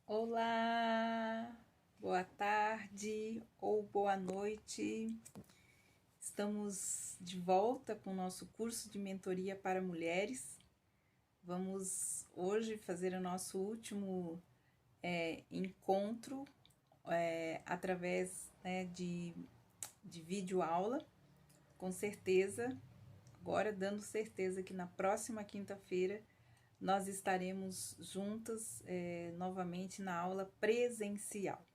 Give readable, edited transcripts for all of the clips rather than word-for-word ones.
Olá, boa tarde ou boa noite. Estamos de volta com o nosso curso de mentoria para mulheres. Vamos hoje fazer o nosso último encontro através de vídeo aula. Com certeza, agora dando certeza que na próxima quinta-feira nós estaremos juntas novamente na aula presencial.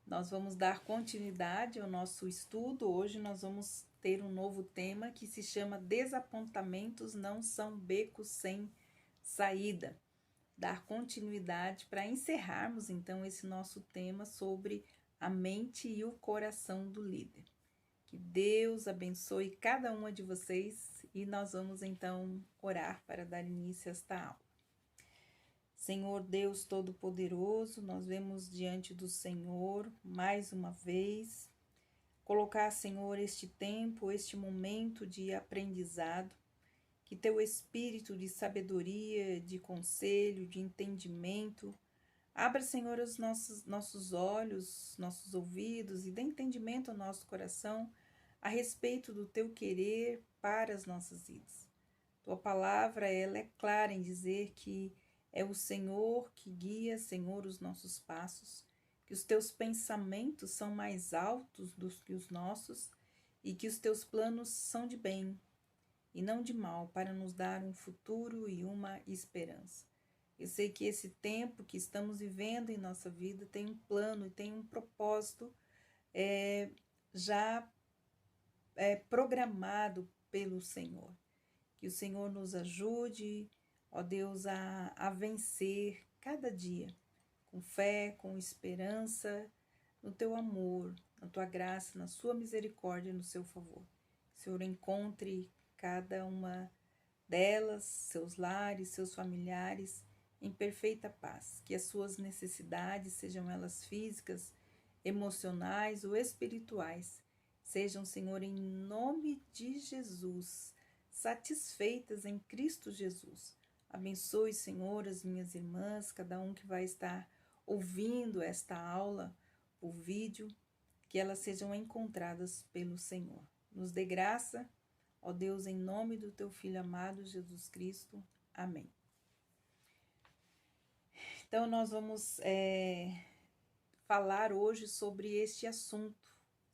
Nós vamos dar continuidade ao nosso estudo. Hoje nós vamos ter um novo tema que se chama Desapontamentos não são becos sem saída. Dar continuidade para encerrarmos então esse nosso tema sobre a mente e o coração do líder. Que Deus abençoe cada uma de vocês e nós vamos então orar para dar início a esta aula. Senhor Deus Todo-Poderoso, nós vemos diante do Senhor mais uma vez, colocar, Senhor, este tempo, este momento de aprendizado, que teu espírito de sabedoria, de conselho, de entendimento, abra, Senhor, os nossos olhos, nossos ouvidos e dê entendimento ao nosso coração a respeito do teu querer para as nossas vidas. Tua palavra, ela é clara em dizer que é o Senhor que guia, Senhor, os nossos passos, que os teus pensamentos são mais altos do que os nossos e que os teus planos são de bem e não de mal, para nos dar um futuro e uma esperança. Eu sei que esse tempo que estamos vivendo em nossa vida tem um plano e tem um propósito já programado pelo Senhor. Que o Senhor nos ajude, ó Deus, a vencer cada dia, com fé, com esperança, no teu amor, na tua graça, na sua misericórdia e no seu favor. Que o Senhor encontre cada uma delas, seus lares, seus familiares, em perfeita paz. Que as suas necessidades, sejam elas físicas, emocionais ou espirituais, sejam, Senhor, em nome de Jesus, satisfeitas em Cristo Jesus. Abençoe, Senhor, as minhas irmãs, cada um que vai estar ouvindo esta aula por vídeo, que elas sejam encontradas pelo Senhor. Nos dê graça, ó Deus, em nome do teu Filho amado, Jesus Cristo. Amém. Então, nós vamos falar hoje sobre este assunto,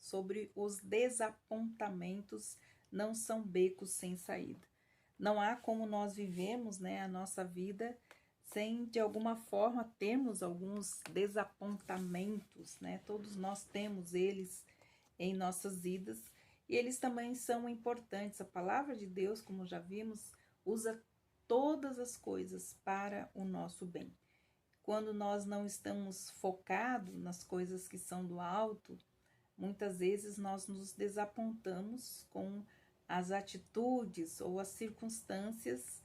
sobre os desapontamentos não são becos sem saída. Não há como nós vivemos, a nossa vida sem, de alguma forma, termos alguns desapontamentos, Todos nós temos eles em nossas vidas e eles também são importantes. A palavra de Deus, como já vimos, usa todas as coisas para o nosso bem. Quando nós não estamos focados nas coisas que são do alto, muitas vezes nós nos desapontamos com as atitudes ou as circunstâncias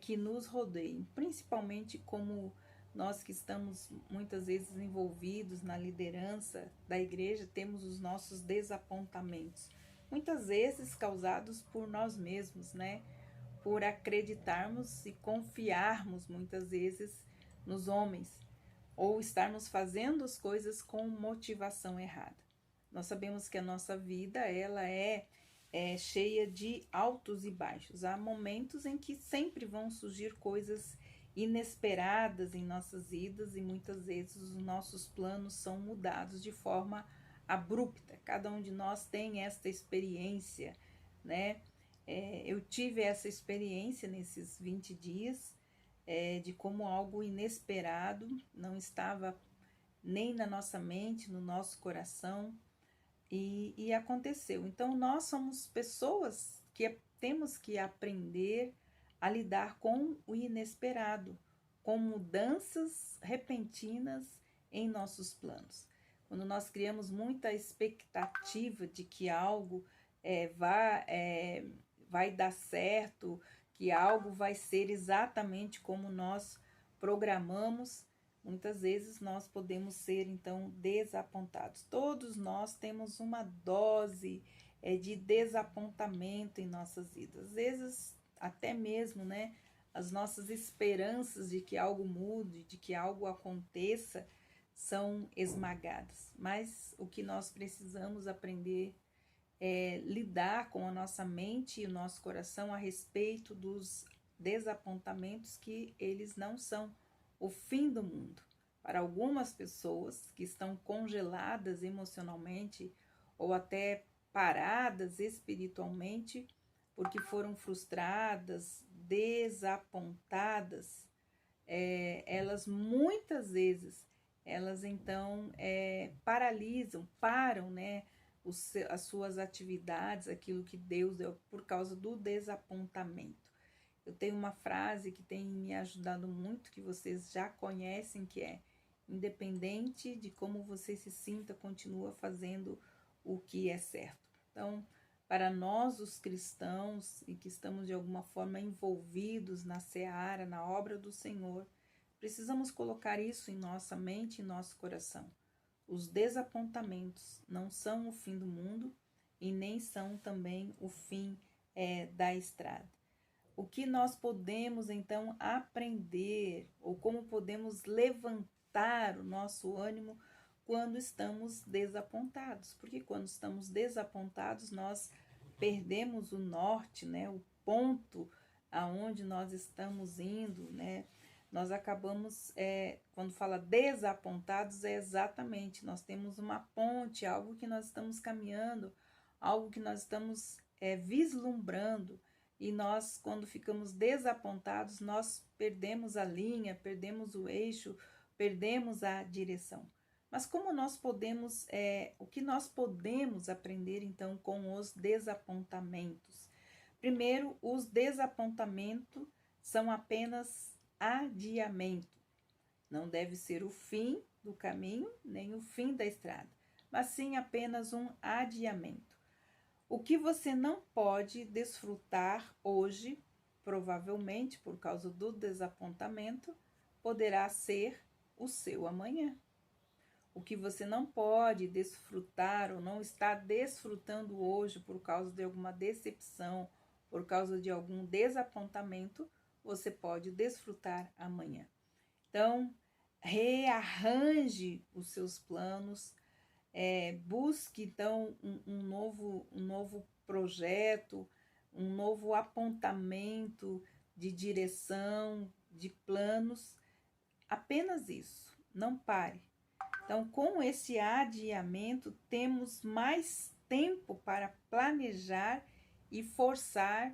que nos rodeiam, principalmente como nós que estamos muitas vezes envolvidos na liderança da igreja, temos os nossos desapontamentos, muitas vezes causados por nós mesmos, por acreditarmos e confiarmos muitas vezes nos homens, ou estarmos fazendo as coisas com motivação errada. Nós sabemos que a nossa vida ela é cheia de altos e baixos. Há momentos em que sempre vão surgir coisas inesperadas em nossas vidas e muitas vezes os nossos planos são mudados de forma abrupta. Cada um de nós tem esta experiência, eu tive essa experiência nesses 20 dias, de como algo inesperado não estava nem na nossa mente, no nosso coração, e aconteceu. Então, nós somos pessoas que temos que aprender a lidar com o inesperado, com mudanças repentinas em nossos planos. Quando nós criamos muita expectativa de que algo vai dar certo, que algo vai ser exatamente como nós programamos, muitas vezes nós podemos ser, então, desapontados. Todos nós temos uma dose de desapontamento em nossas vidas. Às vezes, até mesmo, as nossas esperanças de que algo mude, de que algo aconteça, são esmagadas. Mas o que nós precisamos aprender é lidar com a nossa mente e o nosso coração a respeito dos desapontamentos, que eles não são o fim do mundo. Para algumas pessoas que estão congeladas emocionalmente ou até paradas espiritualmente, porque foram frustradas, desapontadas, elas muitas vezes, elas então paralisam, param, né, as suas atividades, aquilo que Deus deu, por causa do desapontamento. Eu tenho uma frase que tem me ajudado muito, que vocês já conhecem, que é: independente de como você se sinta, continua fazendo o que é certo. Então, para nós, os cristãos, e que estamos de alguma forma envolvidos na seara, na obra do Senhor, precisamos colocar isso em nossa mente e nosso coração. Os desapontamentos não são o fim do mundo e nem são também o fim da estrada. O que nós podemos então aprender, ou como podemos levantar o nosso ânimo quando estamos desapontados? Porque quando estamos desapontados, nós perdemos o norte, né? O ponto aonde nós estamos indo, né? Nós acabamos, quando fala desapontados, é exatamente, nós temos uma ponte, algo que nós estamos caminhando, algo que nós estamos vislumbrando, e nós, quando ficamos desapontados, nós perdemos a linha, perdemos o eixo, perdemos a direção. Mas como nós podemos, o que nós podemos aprender então com os desapontamentos? Primeiro, os desapontamentos são apenas adiamento. Não deve ser o fim do caminho, nem o fim da estrada, mas sim apenas um adiamento. O que você não pode desfrutar hoje, provavelmente por causa do desapontamento, poderá ser o seu amanhã. O que você não pode desfrutar ou não está desfrutando hoje por causa de alguma decepção, por causa de algum desapontamento, você pode desfrutar amanhã. Então, rearranje os seus planos, busque então um novo projeto, um novo apontamento de direção, de planos, apenas isso, não pare. Então, com esse adiamento, temos mais tempo para planejar e forçar,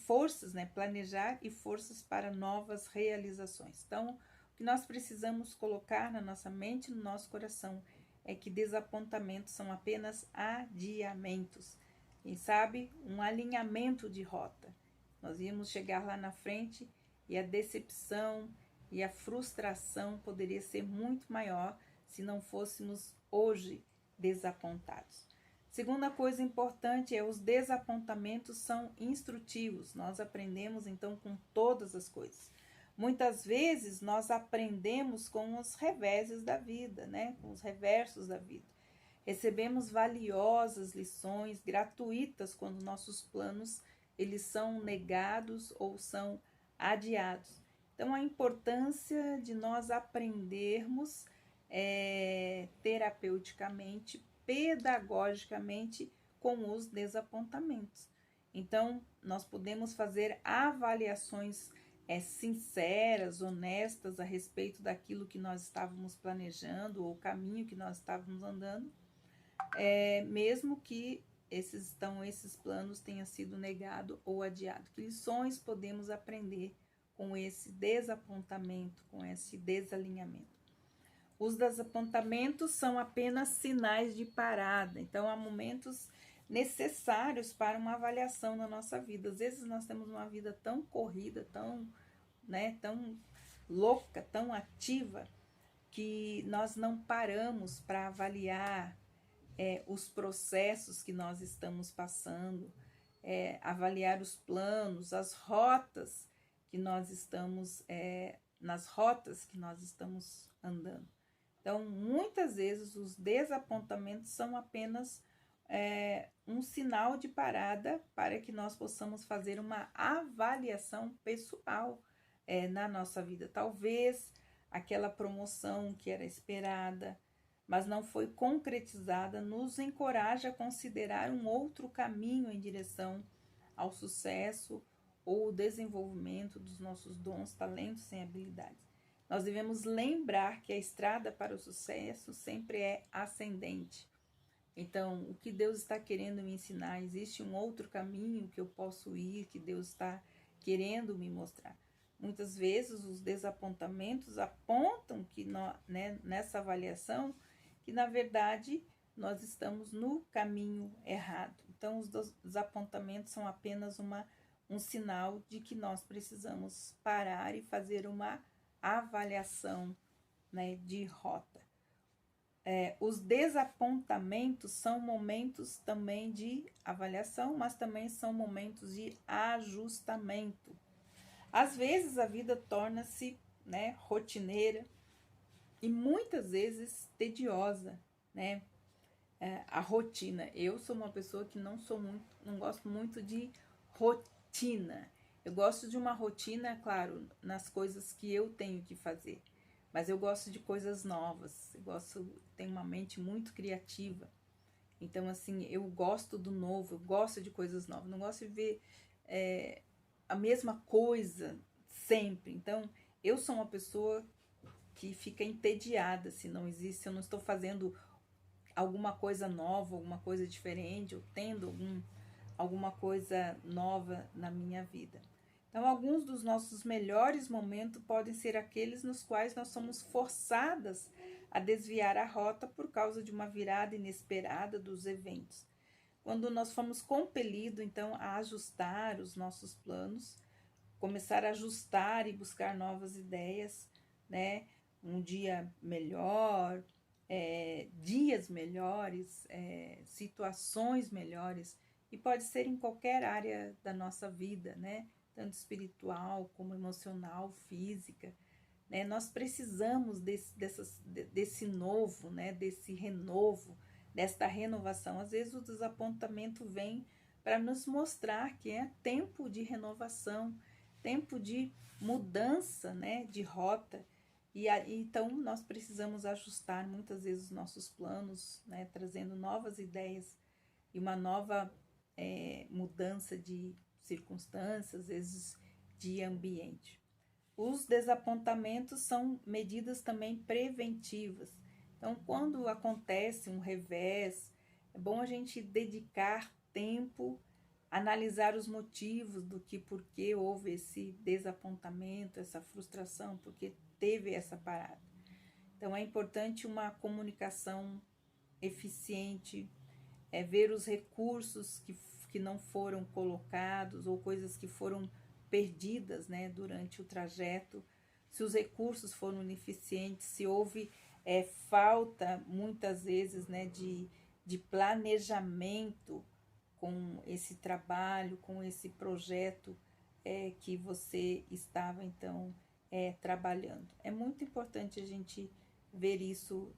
forças, né? Planejar e forças para novas realizações. Então, o que nós precisamos colocar na nossa mente e no nosso coração é que desapontamentos são apenas adiamentos. Quem sabe, um alinhamento de rota. Nós íamos chegar lá na frente e a decepção e a frustração poderia ser muito maior se não fôssemos hoje desapontados. Segunda coisa importante os desapontamentos são instrutivos. Nós aprendemos então com todas as coisas. Muitas vezes nós aprendemos com os reveses da vida, né? Com os reversos da vida. Recebemos valiosas lições gratuitas quando nossos planos eles são negados ou são adiados. Então, a importância de nós aprendermos terapeuticamente, pedagogicamente, com os desapontamentos. Então, nós podemos fazer avaliações sinceras, honestas a respeito daquilo que nós estávamos planejando ou o caminho que nós estávamos andando, mesmo que esses planos tenham sido negados ou adiados. Que lições podemos aprender com esse desapontamento, com esse desalinhamento? Os desapontamentos são apenas sinais de parada. Então, há momentos necessários para uma avaliação na nossa vida. Às vezes nós temos uma vida tão corrida, tão louca, tão ativa, que nós não paramos para avaliar os processos que nós estamos passando, avaliar os planos, as rotas que nós estamos, nas rotas que nós estamos andando. Então, muitas vezes os desapontamentos são apenas um sinal de parada para que nós possamos fazer uma avaliação pessoal na nossa vida. Talvez aquela promoção que era esperada, mas não foi concretizada, nos encoraja a considerar um outro caminho em direção ao sucesso ou o desenvolvimento dos nossos dons, talentos e habilidades. Nós devemos lembrar que a estrada para o sucesso sempre é ascendente. Então, o que Deus está querendo me ensinar? Existe um outro caminho que eu posso ir, que Deus está querendo me mostrar. Muitas vezes os desapontamentos apontam que nessa avaliação, que na verdade nós estamos no caminho errado. Então, os desapontamentos são apenas um sinal de que nós precisamos parar e fazer uma avaliação, de rota. Os desapontamentos são momentos também de avaliação, mas também são momentos de ajustamento. Às vezes a vida torna-se rotineira e muitas vezes tediosa, a rotina. Eu sou uma pessoa que não gosto muito de rotina. Eu gosto de uma rotina, claro, nas coisas que eu tenho que fazer. Mas eu gosto de coisas novas, tenho uma mente muito criativa. Então, assim, eu gosto do novo, eu gosto de coisas novas, não gosto de ver a mesma coisa sempre. Então, eu sou uma pessoa que fica entediada se eu não estou fazendo alguma coisa nova, alguma coisa diferente, ou tendo alguma coisa nova na minha vida. Então, alguns dos nossos melhores momentos podem ser aqueles nos quais nós somos forçadas a desviar a rota por causa de uma virada inesperada dos eventos. Quando nós fomos compelidos, então, a ajustar os nossos planos, começar a ajustar e buscar novas ideias, um dia melhor, dias melhores, situações melhores, e pode ser em qualquer área da nossa vida, tanto espiritual como emocional, física. Nós precisamos desse novo, desse renovo, desta renovação. Às vezes o desapontamento vem para nos mostrar que é tempo de renovação, tempo de mudança, de rota. Então nós precisamos ajustar muitas vezes os nossos planos, trazendo novas ideias e uma nova mudança de circunstâncias, às vezes de ambiente. Os desapontamentos são medidas também preventivas. Então, quando acontece um revés, é bom a gente dedicar tempo, analisar os motivos por que houve esse desapontamento, essa frustração, porque teve essa parada. Então, é importante uma comunicação eficiente, ver os recursos que não foram colocados ou coisas que foram perdidas, durante o trajeto, se os recursos foram ineficientes, se houve falta, muitas vezes, de planejamento com esse trabalho, com esse projeto que você estava, então, trabalhando. É muito importante a gente ver isso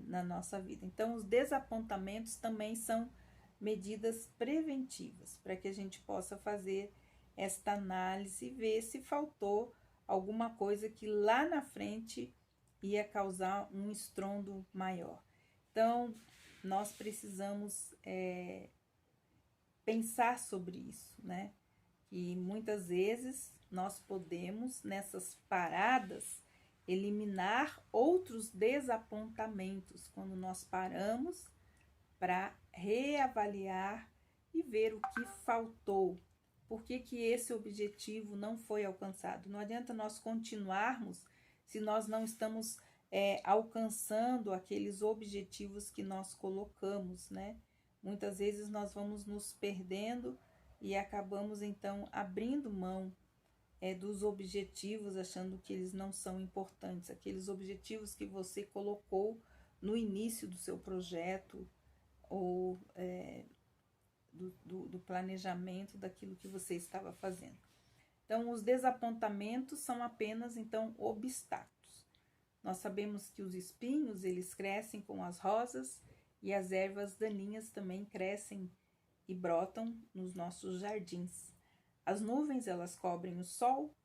na nossa vida. Então, os desapontamentos também são medidas preventivas para que a gente possa fazer esta análise e ver se faltou alguma coisa que lá na frente ia causar um estrondo maior. Então, nós precisamos pensar sobre isso, E muitas vezes nós podemos, nessas paradas, eliminar outros desapontamentos quando nós paramos para reavaliar e ver o que faltou, por que esse objetivo não foi alcançado. Não adianta nós continuarmos se nós não estamos alcançando aqueles objetivos que nós colocamos, Muitas vezes nós vamos nos perdendo e acabamos então abrindo mão dos objetivos, achando que eles não são importantes, aqueles objetivos que você colocou no início do seu projeto ou do planejamento daquilo que você estava fazendo. Então, os desapontamentos são apenas, então, obstáculos. Nós sabemos que os espinhos, eles crescem com as rosas e as ervas daninhas também crescem e brotam nos nossos jardins. As nuvens, elas cobrem o sol,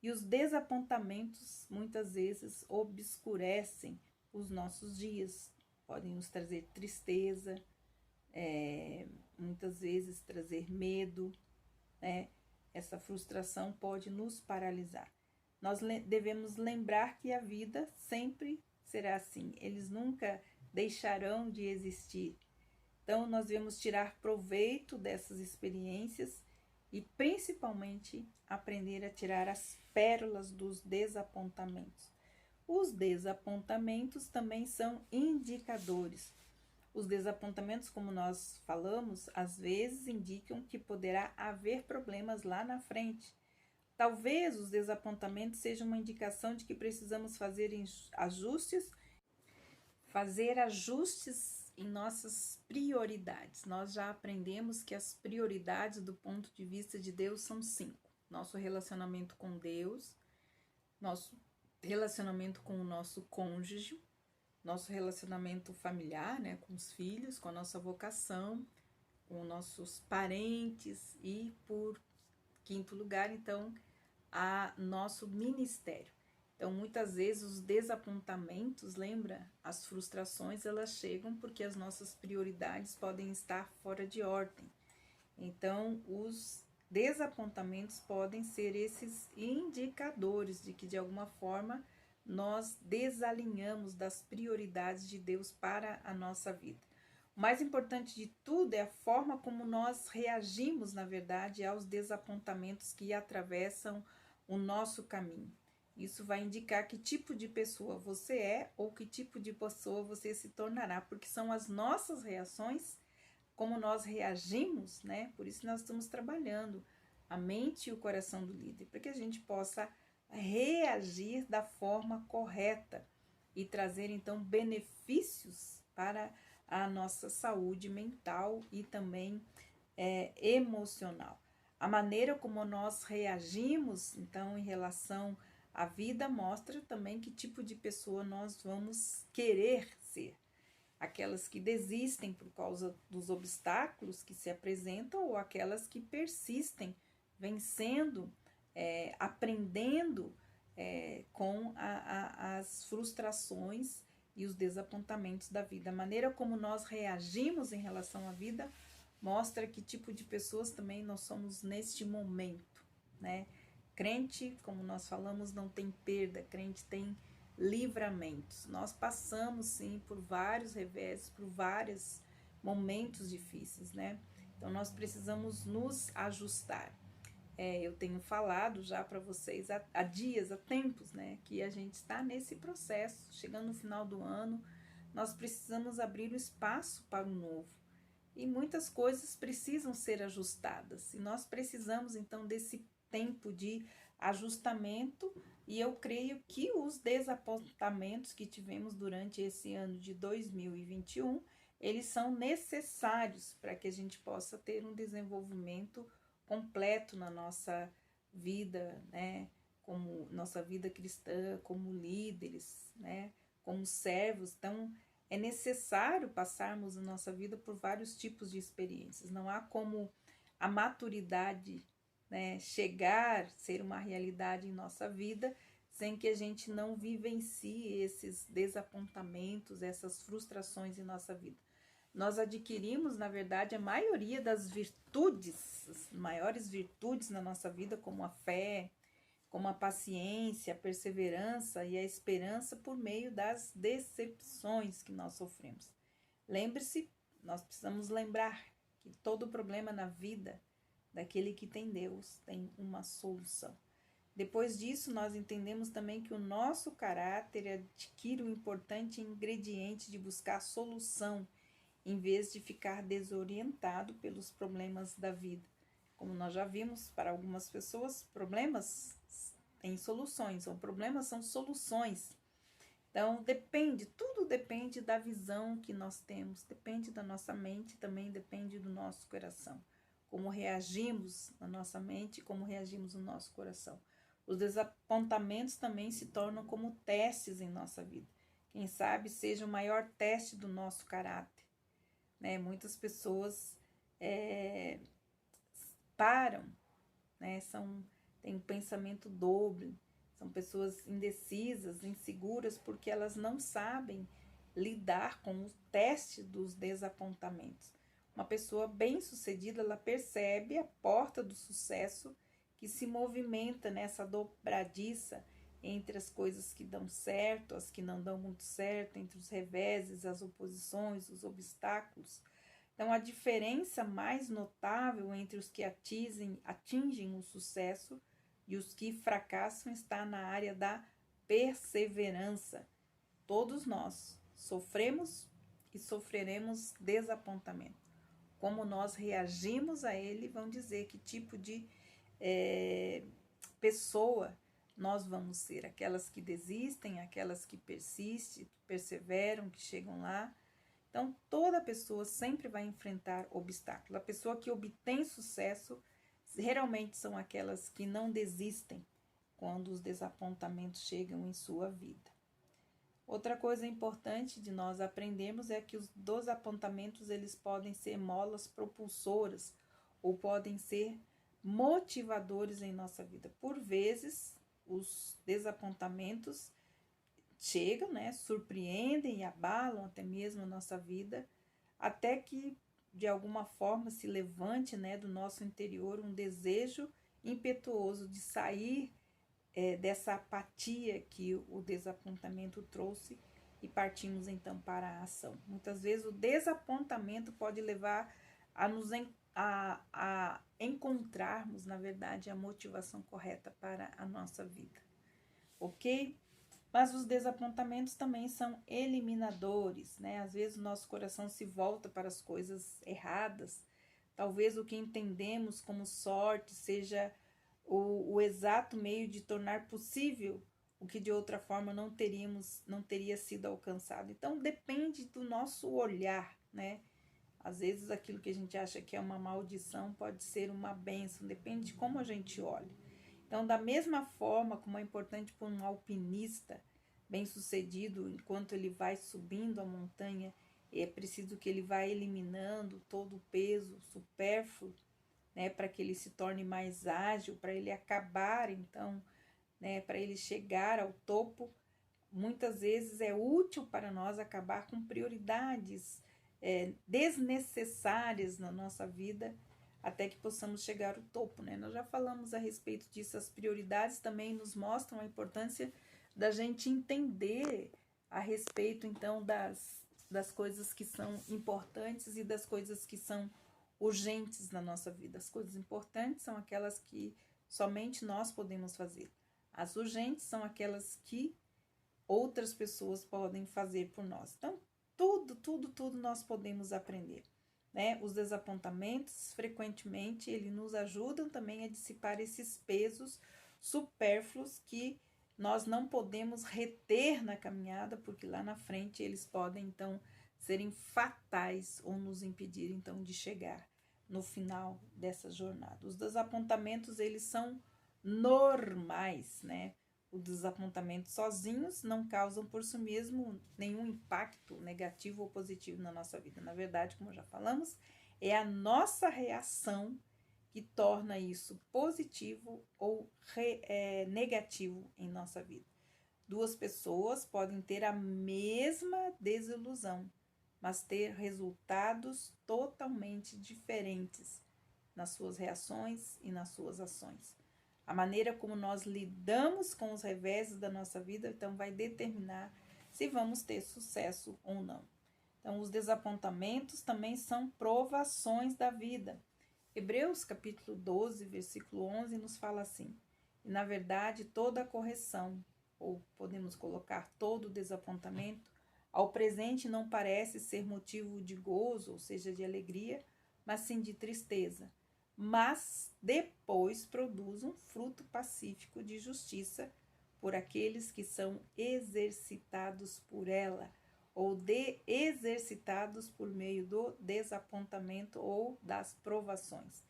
e os desapontamentos muitas vezes obscurecem os nossos dias, podem nos trazer tristeza, muitas vezes trazer medo, né? Essa frustração pode nos paralisar. Nós devemos lembrar que a vida sempre será assim, eles nunca deixarão de existir. Então, nós devemos tirar proveito dessas experiências e, principalmente, aprender a tirar as pérolas dos desapontamentos. Os desapontamentos também são indicadores. Os desapontamentos, como nós falamos, às vezes indicam que poderá haver problemas lá na frente. Talvez os desapontamentos sejam uma indicação de que precisamos fazer ajustes em nossas prioridades. Nós já aprendemos que as prioridades do ponto de vista de Deus são 5. Nosso relacionamento com Deus, nosso relacionamento com o nosso cônjuge, nosso relacionamento familiar, né, com os filhos, com a nossa vocação, com nossos parentes e, por quinto lugar, então, nosso ministério. Então, muitas vezes os desapontamentos, lembra? As frustrações, elas chegam porque as nossas prioridades podem estar fora de ordem. Então, os desapontamentos podem ser esses indicadores de que, de alguma forma, nós desalinhamos das prioridades de Deus para a nossa vida. O mais importante de tudo é a forma como nós reagimos, na verdade, aos desapontamentos que atravessam o nosso caminho. Isso vai indicar que tipo de pessoa você é ou que tipo de pessoa você se tornará, porque são as nossas reações, como nós reagimos, né? Por isso nós estamos trabalhando a mente e o coração do líder, para que a gente possa reagir da forma correta e trazer então benefícios para a nossa saúde mental e também emocional. A maneira como nós reagimos então em relação à vida mostra também que tipo de pessoa nós vamos querer ser. Aquelas que desistem por causa dos obstáculos que se apresentam ou aquelas que persistem, vencendo, aprendendo com as frustrações e os desapontamentos da vida. A maneira como nós reagimos em relação à vida mostra que tipo de pessoas também nós somos neste momento, né? Crente, como nós falamos, não tem perda, crente tem livramentos. Nós passamos sim por vários reveses, por vários momentos difíceis, né? Então nós precisamos nos ajustar. Eu tenho falado já para vocês há dias, há tempos, né? Que a gente está nesse processo, chegando no final do ano, nós precisamos abrir o espaço para o novo. E muitas coisas precisam ser ajustadas. E nós precisamos então desse tempo de ajustamento, e eu creio que os desapontamentos que tivemos durante esse ano de 2021, eles são necessários para que a gente possa ter um desenvolvimento completo na nossa vida, né? Como nossa vida cristã, como líderes, né? Como servos. Então, é necessário passarmos a nossa vida por vários tipos de experiências. Não há como a maturidade, né, chegar, ser uma realidade em nossa vida, sem que a gente não vivencie esses desapontamentos, essas frustrações em nossa vida. Nós adquirimos, na verdade, a maioria das virtudes, as maiores virtudes na nossa vida, como a fé, como a paciência, a perseverança e a esperança por meio das decepções que nós sofremos. Lembre-se, nós precisamos lembrar que todo problema na vida daquele que tem Deus tem uma solução. Depois disso, nós entendemos também que o nosso caráter adquire um importante ingrediente de buscar solução, em vez de ficar desorientado pelos problemas da vida. Como nós já vimos, para algumas pessoas, problemas têm soluções, ou problemas são soluções. Então, tudo depende da visão que nós temos, depende da nossa mente, também depende do nosso coração. Como reagimos na nossa mente, como reagimos no nosso coração. Os desapontamentos também se tornam como testes em nossa vida. quem sabe seja o maior teste do nosso caráter, né? Muitas pessoas param, né? Têm um pensamento dobre, são pessoas indecisas, inseguras, porque elas não sabem lidar com o teste dos desapontamentos. Uma pessoa bem-sucedida, ela percebe a porta do sucesso que se movimenta nessa dobradiça entre as coisas que dão certo, as que não dão muito certo, entre os reveses, as oposições, os obstáculos. Então, a diferença mais notável entre os que atingem o sucesso e os que fracassam está na área da perseverança. Todos nós sofremos e sofreremos desapontamento. Como nós reagimos a ele, vão dizer que tipo de pessoa nós vamos ser. Aquelas que desistem, aquelas que persistem, que perseveram, que chegam lá. Então, toda pessoa sempre vai enfrentar obstáculos. A pessoa que obtém sucesso geralmente são aquelas que não desistem quando os desapontamentos chegam em sua vida. Outra coisa importante de nós aprendermos é que os desapontamentos eles podem ser molas propulsoras ou podem ser motivadores em nossa vida. Por vezes, os desapontamentos chegam, né, surpreendem e abalam até mesmo a nossa vida, até que de alguma forma se levante, né, do nosso interior um desejo impetuoso de sair dessa apatia que o desapontamento trouxe e partimos então para a ação. Muitas vezes o desapontamento pode levar a encontrarmos, na verdade, a motivação correta para a nossa vida, ok? Mas os desapontamentos também são eliminadores, né? Às vezes o nosso coração se volta para as coisas erradas. Talvez o que entendemos como sorte seja o exato meio de tornar possível o que de outra forma não teria sido alcançado. Então depende do nosso olhar, né? Às vezes aquilo que a gente acha que é uma maldição pode ser uma bênção, depende de como a gente olha. Então, da mesma forma como é importante para um alpinista bem-sucedido, enquanto ele vai subindo a montanha, é preciso que ele vá eliminando todo o peso supérfluo, né, para que ele se torne mais ágil, para ele acabar, então, né, para ele chegar ao topo. Muitas vezes é útil para nós acabar com prioridades desnecessárias na nossa vida, até que possamos chegar ao topo, né? Nós já falamos a respeito disso, as prioridades também nos mostram a importância da gente entender a respeito, então, das coisas que são importantes e das coisas que são urgentes na nossa vida. As coisas importantes são aquelas que somente nós podemos fazer. As urgentes são aquelas que outras pessoas podem fazer por nós. Então, tudo nós podemos aprender, né? Os desapontamentos, frequentemente, eles nos ajudam também a dissipar esses pesos supérfluos que nós não podemos reter na caminhada, porque lá na frente eles podem, então, serem fatais ou nos impedir, então, de chegar no final dessa jornada. Os desapontamentos, eles são normais, né? Os desapontamentos sozinhos não causam por si mesmo nenhum impacto negativo ou positivo na nossa vida. Na verdade, como já falamos, é a nossa reação que torna isso positivo ou negativo em nossa vida. Duas pessoas podem ter a mesma desilusão, mas ter resultados totalmente diferentes nas suas reações e nas suas ações. A maneira como nós lidamos com os reveses da nossa vida, então, vai determinar se vamos ter sucesso ou não. Então, os desapontamentos também são provações da vida. Hebreus capítulo 12, versículo 11, nos fala assim: e na verdade, toda correção, ou podemos colocar todo desapontamento, ao presente não parece ser motivo de gozo, ou seja, de alegria, mas sim de tristeza. Mas depois produz um fruto pacífico de justiça por aqueles que são exercitados por ela, ou exercitados por meio do desapontamento ou das provações.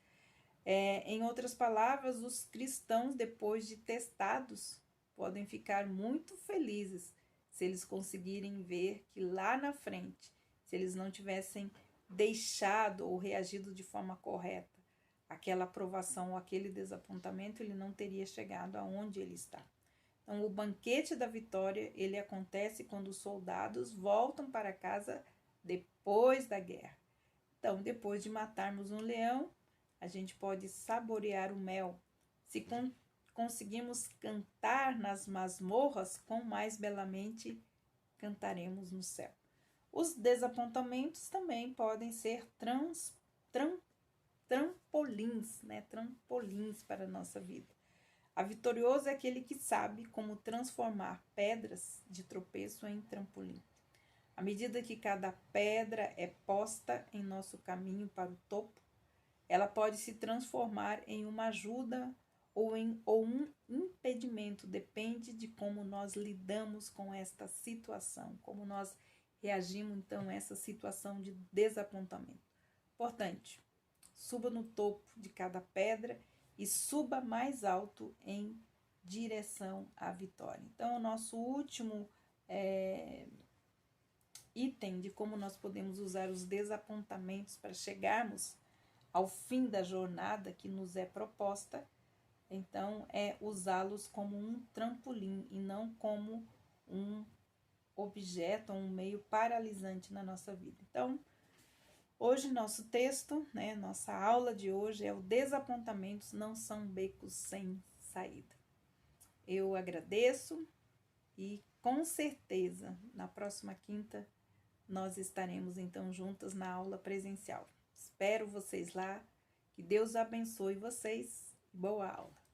Em outras palavras, os cristãos, depois de testados, podem ficar muito felizes se eles conseguirem ver que lá na frente, se eles não tivessem deixado ou reagido de forma correta, aquela aprovação ou aquele desapontamento, ele não teria chegado aonde ele está. Então, o banquete da vitória, ele acontece quando os soldados voltam para casa depois da guerra. Então, depois de matarmos um leão, a gente pode saborear o mel. Se conseguimos cantar nas masmorras, quão mais belamente cantaremos no céu. Os desapontamentos também podem ser trampolins, né? Trampolins para a nossa vida. A vitorioso é aquele que sabe como transformar pedras de tropeço em trampolim. À medida que cada pedra é posta em nosso caminho para o topo, ela pode se transformar em uma ajuda ou um impedimento, depende de como nós lidamos com esta situação, como nós reagimos então a essa situação de desapontamento. Importante, suba no topo de cada pedra e suba mais alto em direção à vitória. Então, o nosso último item de como nós podemos usar os desapontamentos para chegarmos ao fim da jornada que nos é proposta, então é usá-los como um trampolim e não como um objeto, um meio paralisante na nossa vida. Então, hoje nosso texto, né, nossa aula de hoje é: os desapontamentos não são becos sem saída. Eu agradeço e com certeza na próxima quinta nós estaremos então juntas na aula presencial. Espero vocês lá, que Deus abençoe vocês. Boa aula!